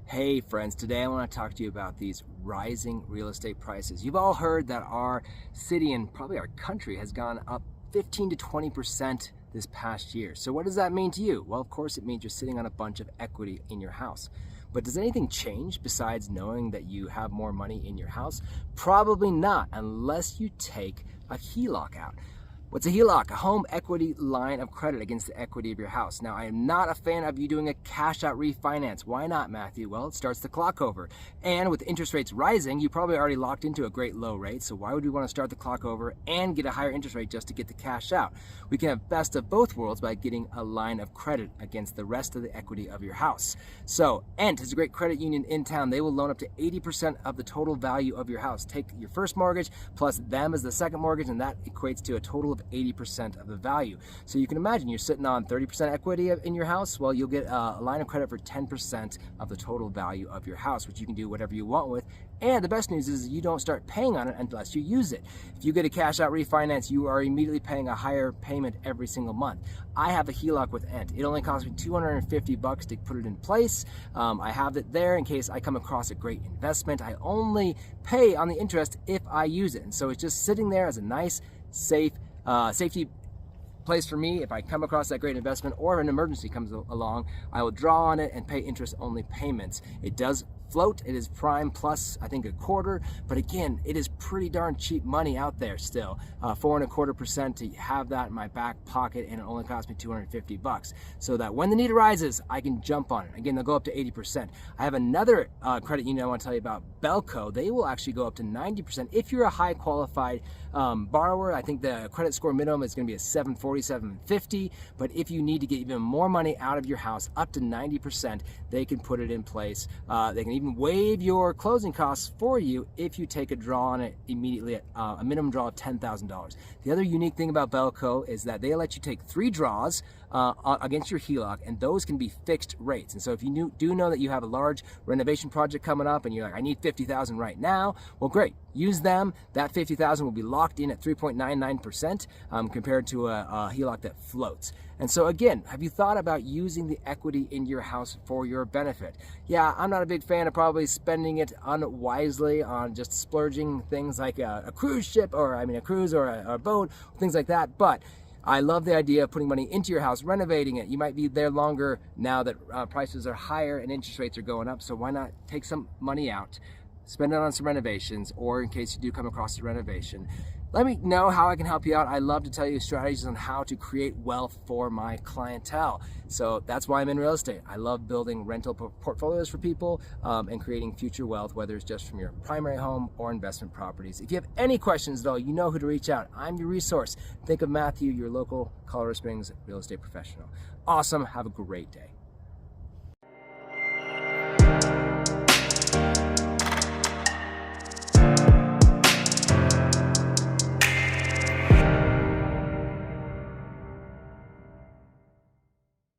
Hey friends, today I want to talk to you about these rising real estate prices. You've all heard that our city and probably our country has gone up 15 to 20% this past year. So what does that mean to you? Well, of course it means you're sitting on a bunch of equity in your house. But does anything change besides knowing that you have more money in your house? Probably not, unless you take a HELOC out. What's a HELOC? A home equity line of credit against the equity of your house. Now, I am not a fan of you doing a cash out refinance. Why not, Matthew? Well, it starts the clock over. And with interest rates rising, you probably already locked into a great low rate. So why would we want to start the clock over and get a higher interest rate just to get the cash out? We can have best of both worlds by getting a line of credit against the rest of the equity of your house. So Ent is a great credit union in town. They will loan up to 80% of the total value of your house. Take your first mortgage plus them as the second mortgage, and that equates to a total of 80% of the value. So you can imagine you're sitting on 30% equity in your house. Well, you'll get a line of credit for 10% of the total value of your house, which you can do whatever you want with. And the best news is you don't start paying on it unless you use it. If you get a cash out refinance, you are immediately paying a higher payment every single month. I have a HELOC with Ent. It only cost me $250 to put it in place. I have it there in case I come across a great investment. I only pay on the interest if I use it. And so it's just sitting there as a nice, safe, safety place for me. If I come across that great investment or an emergency comes along, I will draw on it and pay interest-only payments. It does float. It is prime plus, I think, a quarter. But again, it is pretty darn cheap money out there still. 4.25% to have that in my back pocket, and it only cost me $250. So that when the need arises, I can jump on it. Again, they'll go up to 80%. I have another credit union I want to tell you about, Belco. They will actually go up to 90% if you're a high qualified borrower. I think the credit score minimum is going to be a 740, 750. But if you need to get even more money out of your house, up to 90%, they can put it in place. They can even waive your closing costs for you if you take a draw on it immediately, a minimum draw of $10,000. The other unique thing about Belco is that they let you take 3 draws against your HELOC, and those can be fixed rates. And so if you do know that you have a large renovation project coming up and you're like, I need $50,000 right now, well, great. Use them. That $50,000 will be locked in at 3.99% compared to a HELOC that floats. And so again, have you thought about using the equity in your house for your benefit? Yeah, I'm not a big fan of probably spending it unwisely on just splurging things like a cruise ship, or a cruise or a boat, things like that. But I love the idea of putting money into your house, renovating it. You might be there longer now that prices are higher and interest rates are going up. So why not take some money out, spend it on some renovations, or in case you do come across a renovation, let me know how I can help you out. I love to tell you strategies on how to create wealth for my clientele. So that's why I'm in real estate. I love building rental portfolios for people and creating future wealth, whether it's just from your primary home or investment properties. If you have any questions though, you know who to reach out. I'm your resource. Think of Matthew, your local Colorado Springs real estate professional. Awesome. Have a great day.